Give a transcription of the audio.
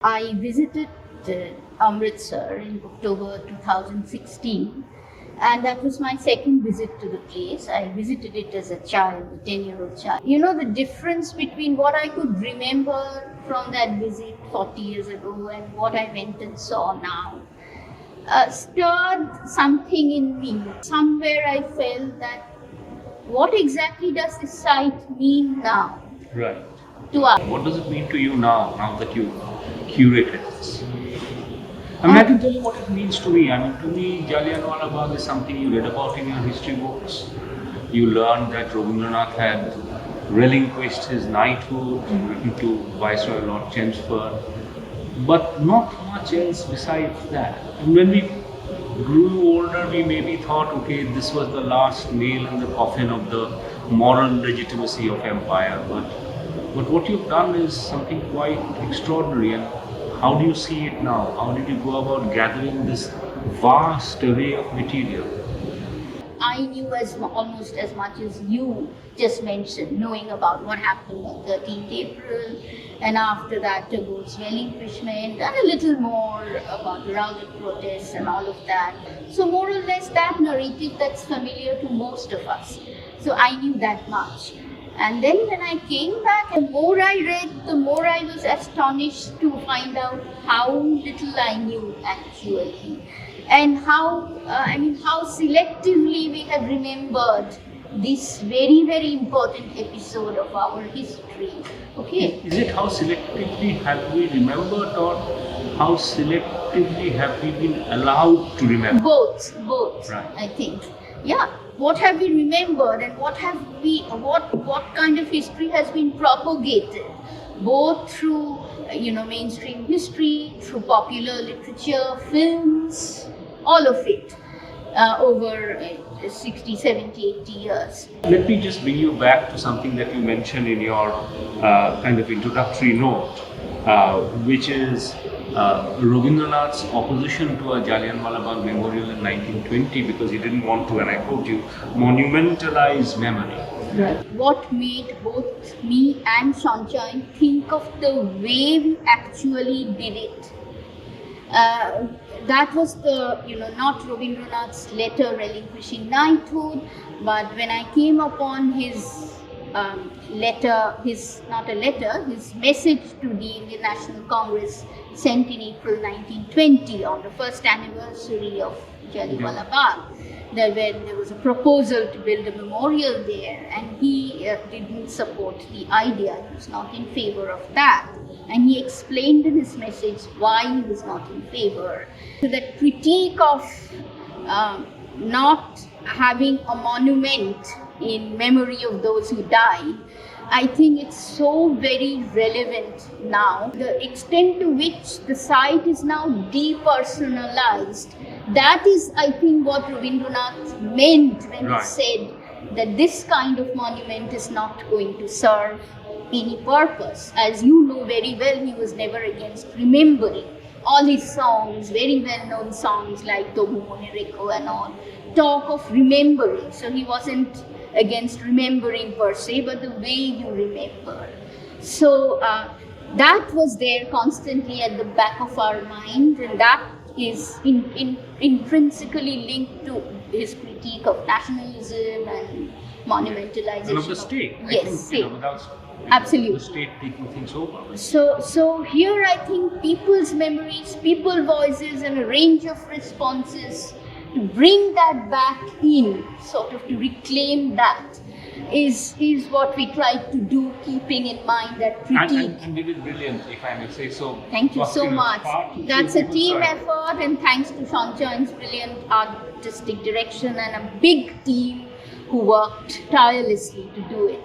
I visited Amritsar in October 2016, and that was my second visit to the place. I visited it as a child, a 10-year-old child. You know, the difference between what I could remember from that visit 40 years ago and what I went and saw now stirred something in me. Somewhere I felt that what exactly does this site mean now? Right. To us. What does it mean to you now that you curated this? I can tell you what it means to me. To me, Jallianwala Bagh is something you read about in your history books. You learned that Rabindranath had relinquished his knighthood, written to Viceroy Lord Chelmsford, but not much else besides that. And when we grew older, we maybe thought, okay, this was the last nail in the coffin of the moral legitimacy of empire. But what you've done is something quite extraordinary. And how do you see it now? How did you go about gathering this vast array of material? I knew almost as much as you just mentioned, knowing about what happened on 13th April, and after that Tagore's relinquishment, and a little more about Rowlatt protests and all of that. So more or less that narrative that's familiar to most of us. So I knew that much. And then when I came back, the more I read, the more I was astonished to find out how little I knew actually. And how selectively we have remembered this very, very important episode of our history. Okay. Is it how selectively have we remembered, or how selectively have we been allowed to remember? Both. Right. I think. Yeah. What have we remembered, and what kind of history has been propagated, both through mainstream history, through popular literature, films, all of it over 60, 70, 80 years. Let me just bring you back to something that you mentioned in your kind of introductory note, which is Rabindranath's opposition to a Jallianwala Bagh memorial in 1920, because he didn't want to, and I quote you, monumentalize memory. Right. What made both me and Sanchayan think of the way we actually did it? That was not Rabindranath's letter relinquishing knighthood, but when I came upon his his message to the Indian National Congress sent in April 1920 on the first anniversary of Jallianwala Bagh, when there was a proposal to build a memorial there, and he didn't support the idea. He was not in favor of that, and he explained in his message why he was not in favor. So that critique of not having a monument in memory of those who died, I think it's so very relevant now. The extent to which the site is now depersonalized, that is, I think, what Rabindranath meant when he said that this kind of monument is not going to serve any purpose. As you know very well, he was never against remembering. All his songs, very well-known songs like Tobu Monireko and all, talk of remembering. So he wasn't against remembering per se, but the way you remember. So that was there constantly at the back of our mind, and that is intrinsically linked to his critique of nationalism and monumentalization And of the state. Yes, I think, without absolutely. the state taking things over. So here I think people's memories, people voices, and a range of responses to bring that back in, sort of to reclaim that, is what we tried to do, keeping in mind that critique. And did it brilliant, if I may say so. Thank you so much. That's a team effort, and thanks to Sanchayan's brilliant artistic direction and a big team who worked tirelessly to do it.